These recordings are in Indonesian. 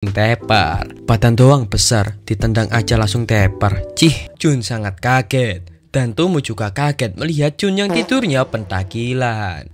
Tepar, badan doang besar, ditendang aja langsung tepar. Cih, Jun sangat kaget. Dan Tomo juga kaget melihat Jun yang tidurnya pentakilan.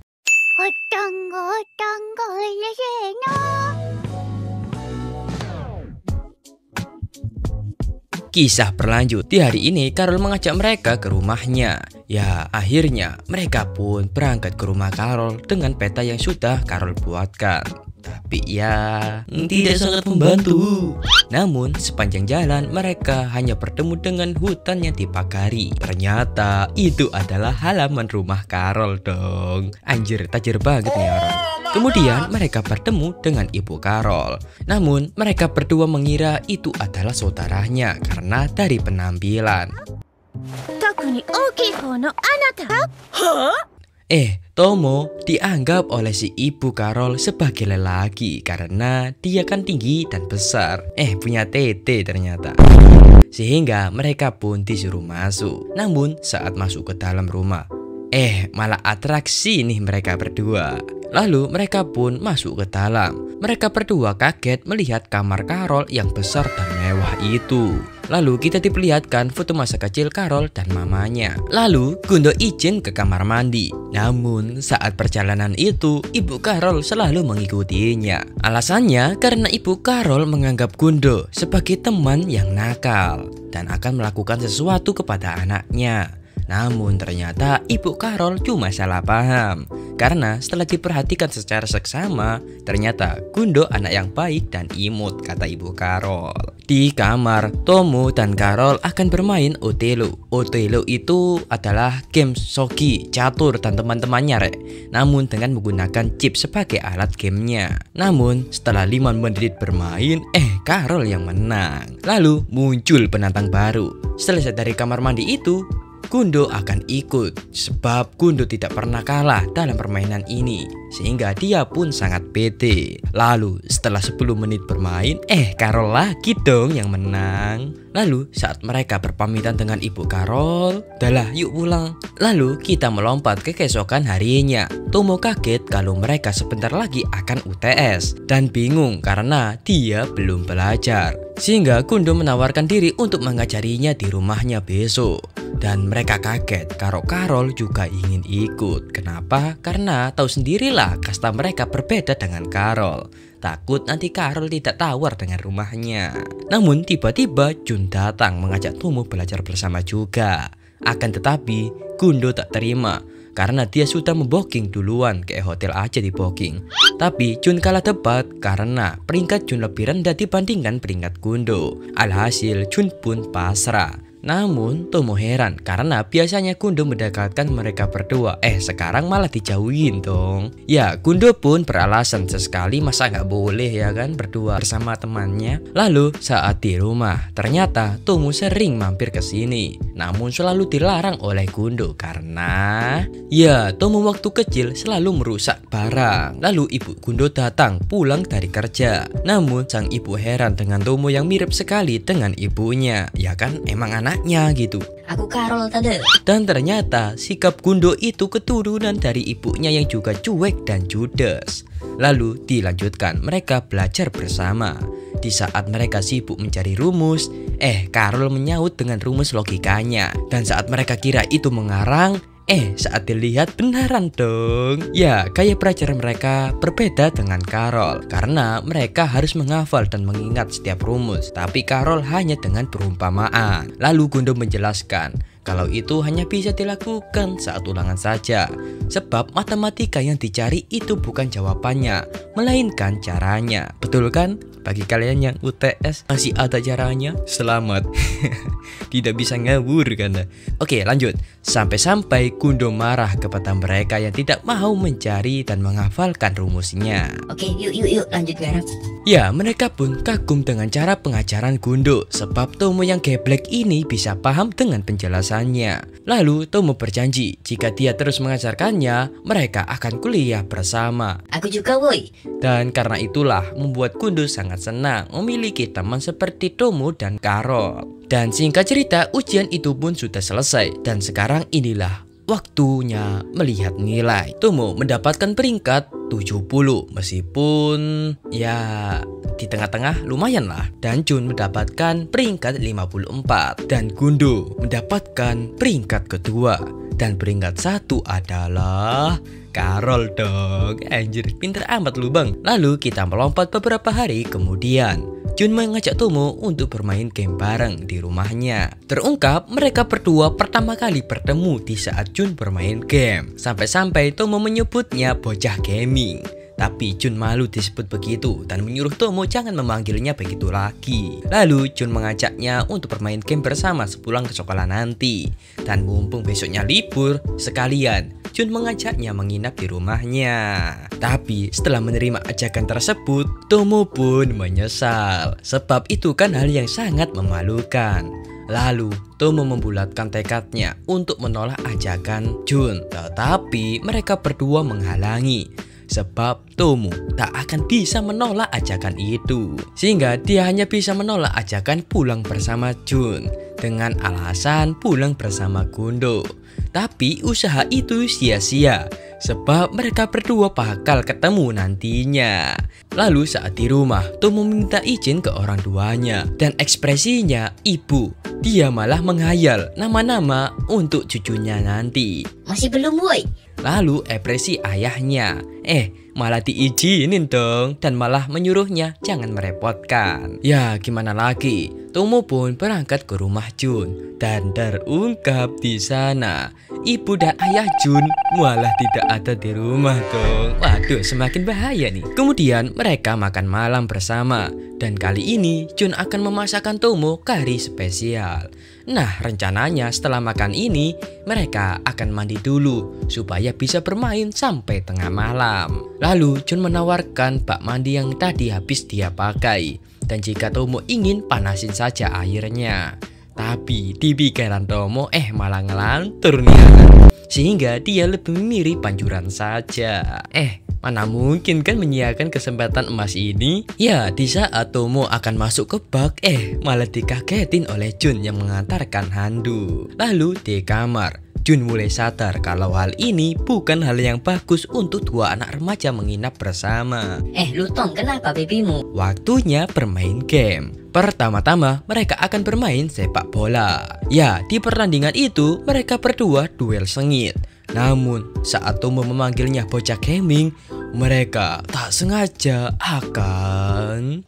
Kisah berlanjut. Di hari ini Carol mengajak mereka ke rumahnya. Ya, akhirnya mereka pun berangkat ke rumah Carol dengan peta yang sudah Carol buatkan. Tapi ya, tidak sangat membantu. Namun sepanjang jalan mereka hanya bertemu dengan hutan yang dipagari. Ternyata itu adalah halaman rumah Carol dong. Anjir, tajir banget nih orang. Kemudian mereka bertemu dengan ibu Carol. Namun mereka berdua mengira itu adalah saudaranya karena dari penampilan. Tomo dianggap oleh si ibu Carol sebagai lelaki karena dia kan tinggi dan besar. Punya tete ternyata. Sehingga mereka pun disuruh masuk. Namun saat masuk ke dalam rumah, malah atraksi nih mereka berdua. Lalu mereka pun masuk ke dalam. Mereka berdua kaget melihat kamar Carol yang besar dan mewah itu. Lalu kita diperlihatkan foto masa kecil Carol dan mamanya. Lalu Gundo izin ke kamar mandi. Namun saat perjalanan itu ibu Carol selalu mengikutinya. Alasannya karena ibu Carol menganggap Gundo sebagai teman yang nakal dan akan melakukan sesuatu kepada anaknya. Namun ternyata ibu Carol cuma salah paham. Karena setelah diperhatikan secara seksama, ternyata Gundo anak yang baik dan imut, kata ibu Carol. Di kamar, Tomo dan Carol akan bermain Otelo. Otelo itu adalah game shogi, catur dan teman-temannya namun dengan menggunakan chip sebagai alat gamenya. Namun setelah 5 menit bermain, Carol yang menang. Lalu muncul penantang baru. Selesai dari kamar mandi itu, Gundo akan ikut sebab Gundo tidak pernah kalah dalam permainan ini, sehingga dia pun sangat pede. Lalu setelah 10 menit bermain, Carol lagi dong yang menang. Lalu saat mereka berpamitan dengan ibu Carol, "Dahlah yuk pulang." Lalu kita melompat ke keesokan harinya. Tomo kaget kalau mereka sebentar lagi akan UTS dan bingung karena dia belum belajar. Sehingga Gundo menawarkan diri untuk mengajarinya di rumahnya besok. Dan mereka kaget kalau Carol juga ingin ikut. Kenapa? Karena tahu sendirilah kasta mereka berbeda dengan Carol. Takut nanti Carol tidak tawar dengan rumahnya. Namun tiba-tiba Jun datang mengajak Tomo belajar bersama juga. Akan tetapi Gundo tak terima karena dia sudah membooking duluan, kayak hotel aja di booking. Tapi Jun kalah debat karena peringkat Jun lebih rendah dibandingkan peringkat Gundo. Alhasil Jun pun pasrah. Namun Tomo heran karena biasanya Gundo mendekatkan mereka berdua, sekarang malah dijauhin dong. Ya, Gundo pun beralasan sesekali masa nggak boleh ya kan berdua bersama temannya. Lalu saat di rumah, ternyata Tomo sering mampir ke sini. Namun selalu dilarang oleh Gundo karena ya Tomo waktu kecil selalu merusak barang. Lalu ibu Gundo datang pulang dari kerja. Namun sang ibu heran dengan Tomo yang mirip sekali dengan ibunya. Ya kan emang anaknya gitu. Aku Carol tadi. Dan ternyata sikap Gundo itu keturunan dari ibunya yang juga cuek dan judes. Lalu dilanjutkan mereka belajar bersama. Di saat mereka sibuk mencari rumus, Carol menyaut dengan rumus logikanya. Dan saat mereka kira itu mengarang, saat dilihat benaran dong. Ya, gaya belajar mereka berbeda dengan Carol karena mereka harus menghafal dan mengingat setiap rumus. Tapi Carol hanya dengan perumpamaan. Lalu Gundo menjelaskan kalau itu hanya bisa dilakukan saat ulangan saja. Sebab matematika yang dicari itu bukan jawabannya, melainkan caranya. Betul kan? Bagi kalian yang UTS masih ada caranya, selamat. Tidak bisa ngawur kan? Oke, lanjut. Sampai-sampai Gundo marah kepada mereka yang tidak mau mencari dan menghafalkan rumusnya. Oke, yuk lanjut garap. Ya, mereka pun kagum dengan cara pengajaran Gundo sebab Tomo yang geblek ini bisa paham dengan penjelasannya. Lalu Tomo berjanji jika dia terus mengajarkannya, mereka akan kuliah bersama. Aku juga woi. Dan karena itulah membuat Gundo sangat senang memiliki teman seperti Tomo dan Carol. Dan singkat cerita, ujian itu pun sudah selesai dan sekarang inilah waktunya melihat nilai. Tomo mendapatkan peringkat 70 meskipun ya di tengah-tengah lumayan lah. Dan Jun mendapatkan peringkat 54 dan Gundo mendapatkan peringkat kedua. Dan peringkat 1 adalah Carol dong. Anjir, pinter amat lu bang. Lalu kita melompat beberapa hari kemudian. Jun mengajak Tomo untuk bermain game bareng di rumahnya. Terungkap mereka berdua pertama kali bertemu di saat Jun bermain game. Sampai-sampai Tomo menyebutnya bocah gaming. Tapi Jun malu disebut begitu dan menyuruh Tomo jangan memanggilnya begitu lagi. Lalu Jun mengajaknya untuk bermain game bersama sepulang ke sekolah nanti. Dan mumpung besoknya libur, sekalian Jun mengajaknya menginap di rumahnya. Tapi setelah menerima ajakan tersebut, Tomo pun menyesal. Sebab itu kan hal yang sangat memalukan. Lalu Tomo membulatkan tekadnya untuk menolak ajakan Jun. Tetapi mereka berdua menghalangi. Sebab Tomo tak akan bisa menolak ajakan itu. Sehingga dia hanya bisa menolak ajakan pulang bersama Jun dengan alasan pulang bersama Gundo. Tapi usaha itu sia-sia sebab mereka berdua bakal ketemu nantinya. Lalu saat di rumah, Tomo meminta izin ke orang tuanya. Dan ekspresinya ibu, dia malah menghayal nama-nama untuk cucunya nanti. Masih belum woi. Lalu ekspresi ayahnya, malah diizinin dong dan malah menyuruhnya jangan merepotkan. Ya gimana lagi, Tomo pun berangkat ke rumah Jun dan terungkap di sana ibu dan ayah Jun malah tidak ada di rumah dong. Waduh, semakin bahaya nih. Kemudian mereka makan malam bersama dan kali ini Jun akan memasakkan Tomo kari spesial. Nah, rencananya setelah makan ini mereka akan mandi dulu supaya bisa bermain sampai tengah malam. Lalu Jun menawarkan bak mandi yang tadi habis dia pakai. Dan jika Tomo ingin panasin saja airnya. Tapi di pikiran Tomo malah ngelantur nih anak. Sehingga dia lebih memilih pancuran saja. Mana mungkin kan menyiapkan kesempatan emas ini? Ya, di saat Tomo akan masuk ke bak, malah dikagetin oleh Jun yang mengantarkan handu. Lalu di kamar, Jun mulai sadar kalau hal ini bukan hal yang bagus untuk dua anak remaja menginap bersama. Lutong, kenapa babymu? Waktunya bermain game. Pertama-tama mereka akan bermain sepak bola. Ya, di pertandingan itu mereka berdua duel sengit. Namun saat Tomo memanggilnya bocah gaming, mereka tak sengaja akan...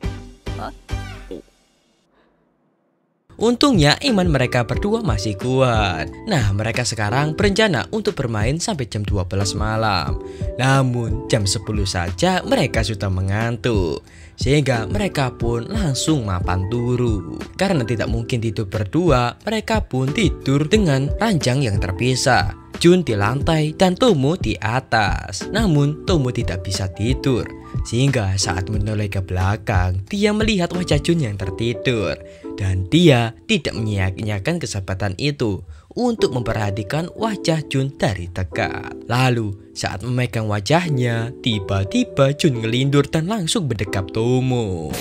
Untungnya iman mereka berdua masih kuat. Nah, mereka sekarang berencana untuk bermain sampai jam 12 malam. Namun jam 10 saja mereka sudah mengantuk. Sehingga mereka pun langsung mapan turu. Karena tidak mungkin tidur berdua, mereka pun tidur dengan ranjang yang terpisah. Jun di lantai dan Tomo di atas. Namun Tomo tidak bisa tidur. Sehingga saat menoleh ke belakang, dia melihat wajah Jun yang tertidur. Dan dia tidak menyia-nyiakan kesempatan itu untuk memperhatikan wajah Jun dari dekat. Lalu saat memegang wajahnya, tiba-tiba Jun ngelindur dan langsung mendekap Tomo.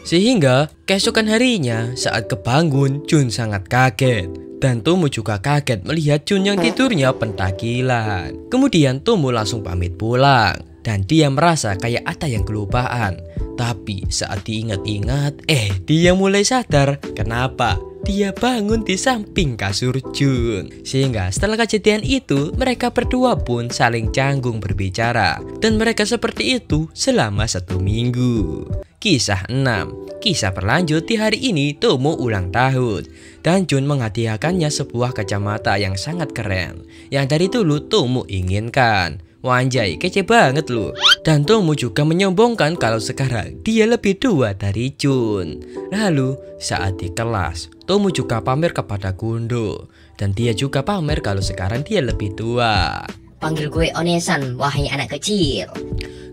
Sehingga keesokan harinya saat kebangun, Jun sangat kaget. Dan Tomo juga kaget melihat Jun yang tidurnya pentakilan. Kemudian Tomo langsung pamit pulang. Dan dia merasa kayak ada yang kelupaan. Tapi saat diingat-ingat, dia mulai sadar kenapa dia bangun di samping kasur Jun. Sehingga setelah kejadian itu, mereka berdua pun saling canggung berbicara. Dan mereka seperti itu selama 1 minggu. Kisah 6. Kisah berlanjut di hari ini Tomo ulang tahun. Dan Jun menghadiahkannya sebuah kacamata yang sangat keren. Yang dari dulu Tomo inginkan. Wanjay, kece banget loh. Dan Tomo juga menyombongkan kalau sekarang dia lebih tua dari Jun. Lalu saat di kelas, Tomo juga pamer kepada Gundo. Dan dia juga pamer kalau sekarang dia lebih tua. Panggil gue Onesan, wahai anak kecil.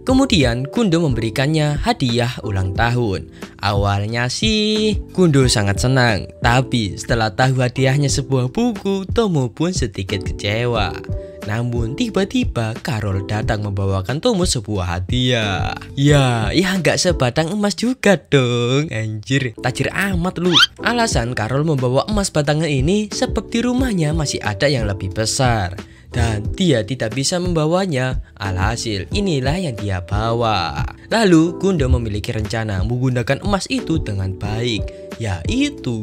Kemudian Gundo memberikannya hadiah ulang tahun. Awalnya sih Gundo sangat senang. Tapi setelah tahu hadiahnya sebuah buku, Tomo pun sedikit kecewa. Namun tiba-tiba Carol datang membawakan Tomo sebuah hadiah. Ya nggak sebatang emas juga dong. Anjir, tajir amat lu. Alasan Carol membawa emas batangan ini sebab di rumahnya masih ada yang lebih besar dan dia tidak bisa membawanya. Alhasil inilah yang dia bawa. Lalu Gundo memiliki rencana menggunakan emas itu dengan baik, yaitu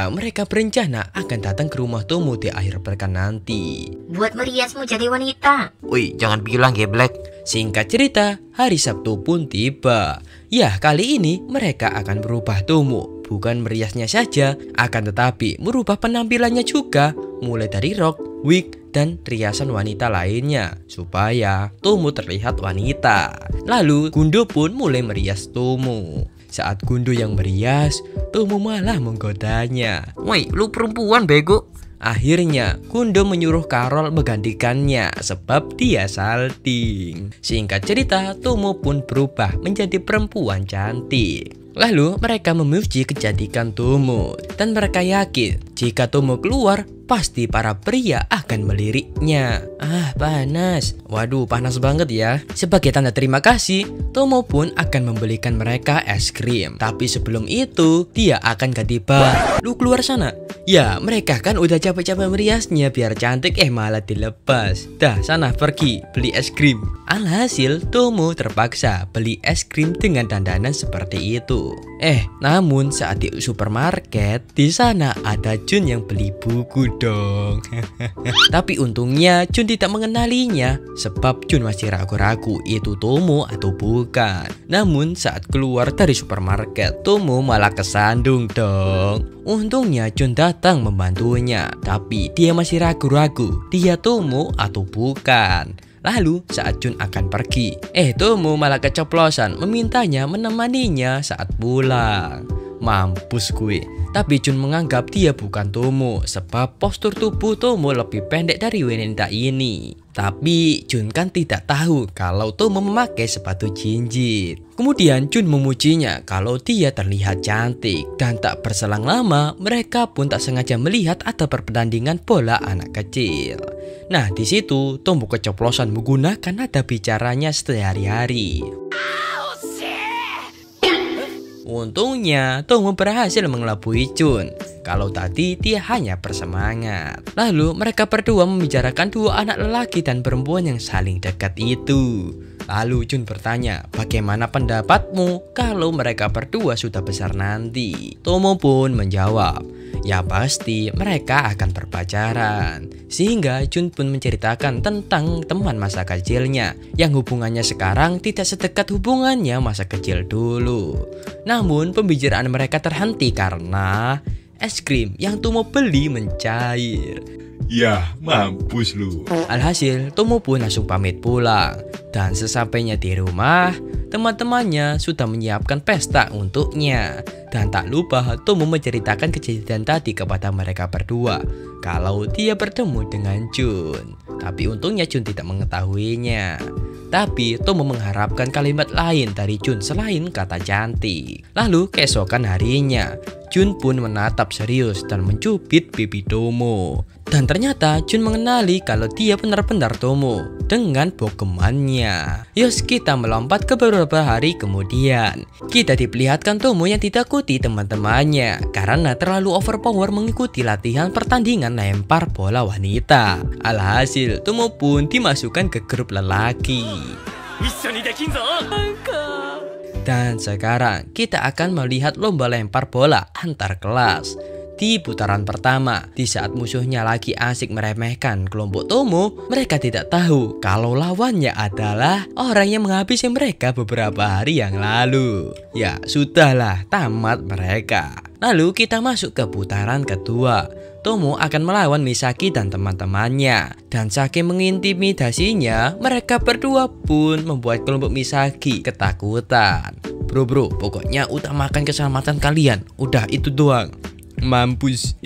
mereka berencana akan datang ke rumah Tomo di akhir pekan nanti Buat meriasmu jadi wanita. Wih, jangan bilang ya Black. Singkat cerita, hari Sabtu pun tiba. Kali ini mereka akan merubah Tomo. Bukan meriasnya saja, akan tetapi merubah penampilannya juga, mulai dari rok, wig, dan riasan wanita lainnya supaya Tomo terlihat wanita. Lalu Gundo pun mulai merias Tomo. Saat Gundo yang merias, Tomo malah menggodanya. Woi, lu perempuan bego. Akhirnya Gundo menyuruh Carol menggantikannya sebab dia salting. Singkat cerita, Tomo pun berubah menjadi perempuan cantik. Lalu mereka memuji kecantikan Tomo dan mereka yakin jika Tomo keluar pasti para pria akan meliriknya. Panas. Waduh, panas banget ya. Sebagai tanda terima kasih, Tomo pun akan membelikan mereka es krim. Tapi sebelum itu, dia akan ganti baju. Lu keluar sana. Mereka kan udah capek-capek meriasnya biar cantik, malah dilepas. Dah, sana pergi beli es krim. Alhasil, Tomo terpaksa beli es krim dengan dandanan seperti itu. Namun saat di supermarket, di sana ada Jun yang beli buku dong. Tapi untungnya Jun tidak mengenalinya sebab Jun masih ragu-ragu itu Tomo atau bukan. Namun saat keluar dari supermarket, Tomo malah kesandung dong. Untungnya Jun datang membantunya, tapi dia masih ragu-ragu dia Tomo atau bukan. Lalu saat Jun akan pergi, Tomo malah keceplosan memintanya menemaninya saat pulang. Mampus gue. Tapi Jun menganggap dia bukan Tomo sebab postur tubuh Tomo lebih pendek dari wanita ini. Tapi Jun kan tidak tahu kalau Tomo memakai sepatu jinjit. Kemudian Jun memujinya kalau dia terlihat cantik. Dan tak berselang lama mereka pun tak sengaja melihat ada pertandingan bola anak kecil. Nah di situ Tomo keceplosan menggunakan nada bicaranya sehari-hari. Untungnya Tomo berhasil mengelabui Jun. Kalau tadi dia hanya bersemangat. Lalu mereka berdua membicarakan dua anak lelaki dan perempuan yang saling dekat itu. Lalu Jun bertanya, bagaimana pendapatmu kalau mereka berdua sudah besar nanti? Tomo pun menjawab, ya pasti mereka akan berpacaran. Sehingga Jun pun menceritakan tentang teman masa kecilnya yang hubungannya sekarang tidak sedekat hubungannya masa kecil dulu. Namun pembicaraan mereka terhenti karena es krim yang Tomo beli mencair. Yah, mampus lu. Alhasil Tomo pun langsung pamit pulang. Dan sesampainya di rumah, teman-temannya sudah menyiapkan pesta untuknya. Dan tak lupa Tomo menceritakan kejadian tadi kepada mereka berdua kalau dia bertemu dengan Jun. Tapi untungnya Jun tidak mengetahuinya. Tapi Tomo mengharapkan kalimat lain dari Jun selain kata cantik. Lalu keesokan harinya, Jun pun menatap serius dan mencubit pipi Tomo. Dan ternyata Jun mengenali kalau dia benar-benar Tomo dengan bogemannya. Yos, kita melompat ke beberapa hari kemudian. Kita diperlihatkan Tomo yang ditakuti teman-temannya karena terlalu overpower mengikuti latihan pertandingan lempar bola wanita. Alhasil Tomo pun dimasukkan ke grup lelaki. Dan sekarang kita akan melihat lomba lempar bola antar kelas. Di putaran pertama, di saat musuhnya lagi asik meremehkan kelompok Tomo, mereka tidak tahu kalau lawannya adalah orang yang menghabisi mereka beberapa hari yang lalu. Ya sudahlah, tamat mereka. Lalu kita masuk ke putaran kedua. Tomo akan melawan Misaki dan teman-temannya. Dan saking mengintimidasinya, mereka berdua pun membuat kelompok Misaki ketakutan. Bro, pokoknya utamakan keselamatan kalian. Udah itu doang. Mampus.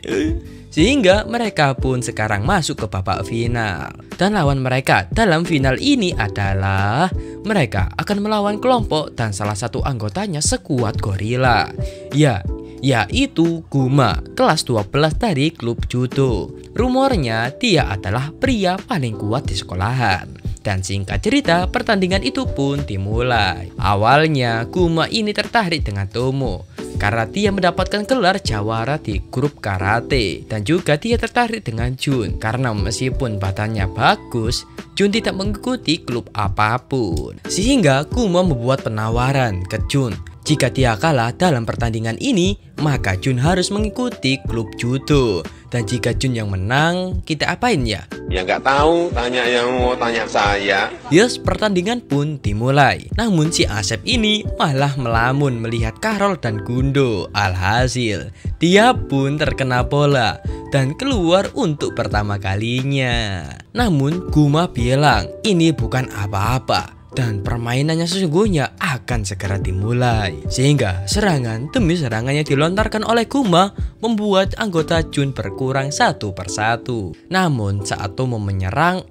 Sehingga mereka pun sekarang masuk ke babak final. Dan lawan mereka dalam final ini adalah mereka akan melawan kelompok dan salah satu anggotanya sekuat gorila. Ya, yaitu Guma, kelas 12 dari klub judo. Rumornya dia adalah pria paling kuat di sekolahan. Dan singkat cerita, pertandingan itu pun dimulai. Awalnya Guma ini tertarik dengan Tomo karena dia mendapatkan gelar jawara di grup karate. Dan juga dia tertarik dengan Jun karena meskipun badannya bagus, Jun tidak mengikuti klub apapun. Sehingga Guma membuat penawaran ke Jun. Jika dia kalah dalam pertandingan ini, maka Jun harus mengikuti klub judo. Dan jika Jun yang menang, kita apain ya? Ya nggak tahu, tanya yang mau tanya saya. Yes, pertandingan pun dimulai. Namun si Asep ini malah melamun melihat Carol dan Gundo. Alhasil, dia pun terkena bola dan keluar untuk pertama kalinya. Namun Guma bilang ini bukan apa-apa dan permainannya sesungguhnya akan segera dimulai. Sehingga serangan demi serangannya dilontarkan oleh Guma membuat anggota Jun berkurang satu persatu. Namun saat Tomo menyerang,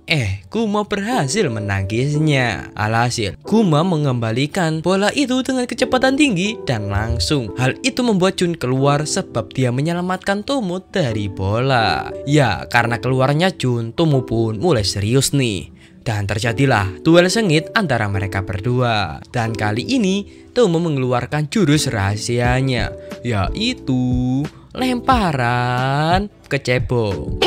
Guma berhasil menangkisnya. Alhasil, Guma mengembalikan bola itu dengan kecepatan tinggi dan langsung. Hal itu membuat Jun keluar sebab dia menyelamatkan Tomo dari bola. Ya, karena keluarnya Jun, Tomo pun mulai serius nih. Dan terjadilah duel sengit antara mereka berdua. Dan kali ini Tomo mengeluarkan jurus rahasianya, yaitu lemparan kecebong.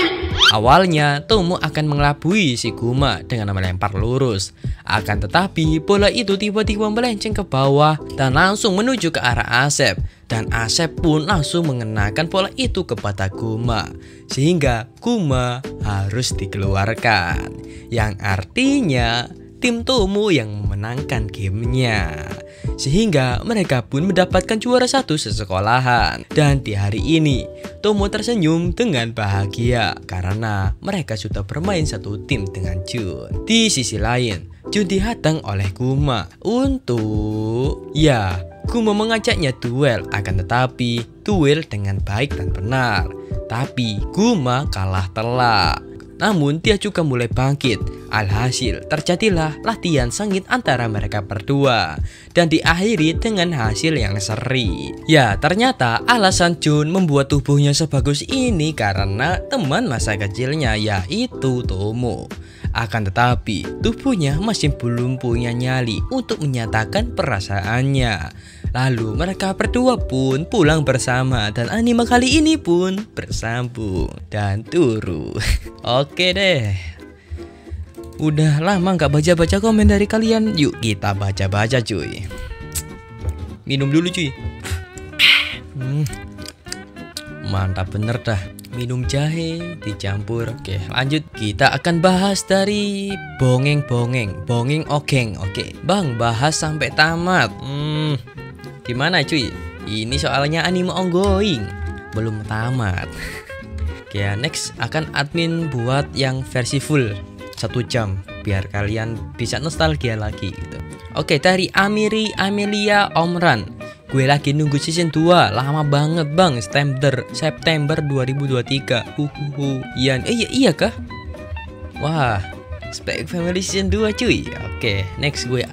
Awalnya Tomo akan mengelabui si Guma dengan melempar lurus. Akan tetapi bola itu tiba-tiba melenceng ke bawah dan langsung menuju ke arah Asep. Dan Asep pun langsung mengenakan bola itu kepada Guma. Sehingga Guma harus dikeluarkan. Yang artinya tim Tomo yang memenangkan gamenya. Sehingga mereka pun mendapatkan juara 1 sesekolahan. Dan di hari ini Tomo tersenyum dengan bahagia karena mereka sudah bermain satu tim dengan Jun. Di sisi lain, Jun dihadang oleh Guma untuk Guma mengajaknya duel, akan tetapi duel dengan baik dan benar. Tapi Guma kalah telak. Namun dia juga mulai bangkit. Alhasil terjadilah latihan sengit antara mereka berdua dan diakhiri dengan hasil yang seri. Ya, ternyata alasan Jun membuat tubuhnya sebagus ini karena teman masa kecilnya yaitu Tomo. Akan tetapi tubuhnya masih belum punya nyali untuk menyatakan perasaannya. Lalu mereka berdua pun pulang bersama dan anime kali ini pun bersambung dan turu. Oke deh. Udah lama nggak baca-baca komen dari kalian. Yuk kita baca-baca cuy. Minum dulu cuy. Mantap bener dah. Minum jahe dicampur. Oke, lanjut. Kita akan bahas dari bongeng ogeng. Oke, Bang, bahas sampai tamat. Gimana cuy? Ini soalnya anime ongoing, belum tamat. Oke, next akan admin buat yang versi full 1 jam biar kalian bisa nostalgia lagi gitu. Oke, dari Amelia Omran. Gue lagi nunggu season 2, lama banget bang, September 2023. Iya kah? Wah, Spek Family season 2 cuy. Oke, next gue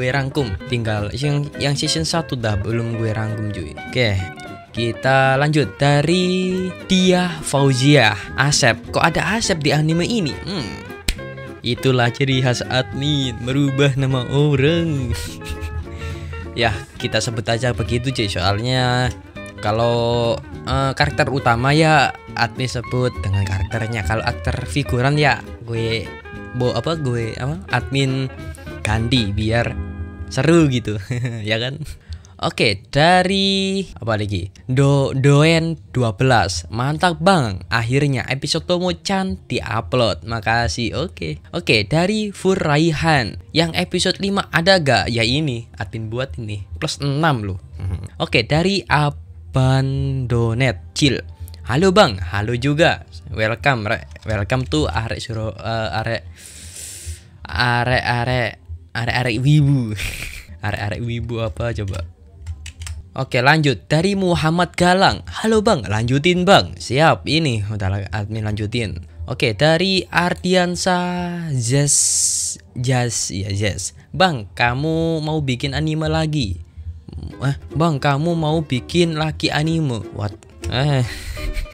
rangkum. Tinggal yang season 1 dah belum gue rangkum cuy. Oke, kita lanjut dari Dia Fauzia. Asep, kok ada Asep di anime ini? Itulah ciri khas admin, merubah nama orang. Ya, kita sebut aja begitu cuy. Soalnya kalau karakter utama ya admin sebut dengan karakternya. Kalau aktor figuran ya gue admin ganti biar seru gitu. Ya kan? Oke, dari apa lagi? Doen 12. Mantap bang, akhirnya episode Tomo-chan diupload. Makasih. Oke, dari Furraihan. Yang episode 5 ada gak? Ya ini, admin buat ini. Plus 6 loh. Oke, dari Abandonet Chill. Halo bang, halo juga. Welcome to arek wibu. Arek wibu apa coba? Oke, lanjut dari Muhammad Galang. Halo bang, lanjutin bang. Siap, ini udah admin lanjutin. Oke, dari Ardiansa Jazz. Bang, kamu mau bikin anime lagi? Bang, kamu mau bikin lagi anime? What?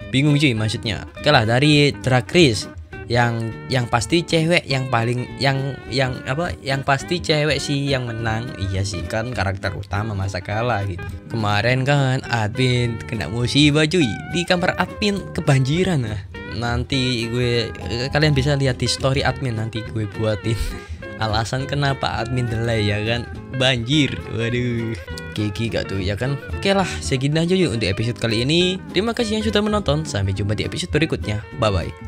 Bingung cuy maksudnya. Oke lah, dari Drag Race yang pasti cewek yang paling yang pasti cewek sih yang menang. Iya sih, kan karakter utama masa kalah gitu. Kemarin kan admin kena musibah cuy, di kamar admin kebanjiran. Nanti kalian bisa lihat di story admin, nanti gue buatin alasan kenapa admin delay ya kan, banjir. Waduh, gigi gak tuh ya kan. Oke lah, segini aja yuk untuk episode kali ini. Terima kasih yang sudah menonton, sampai jumpa di episode berikutnya. Bye bye.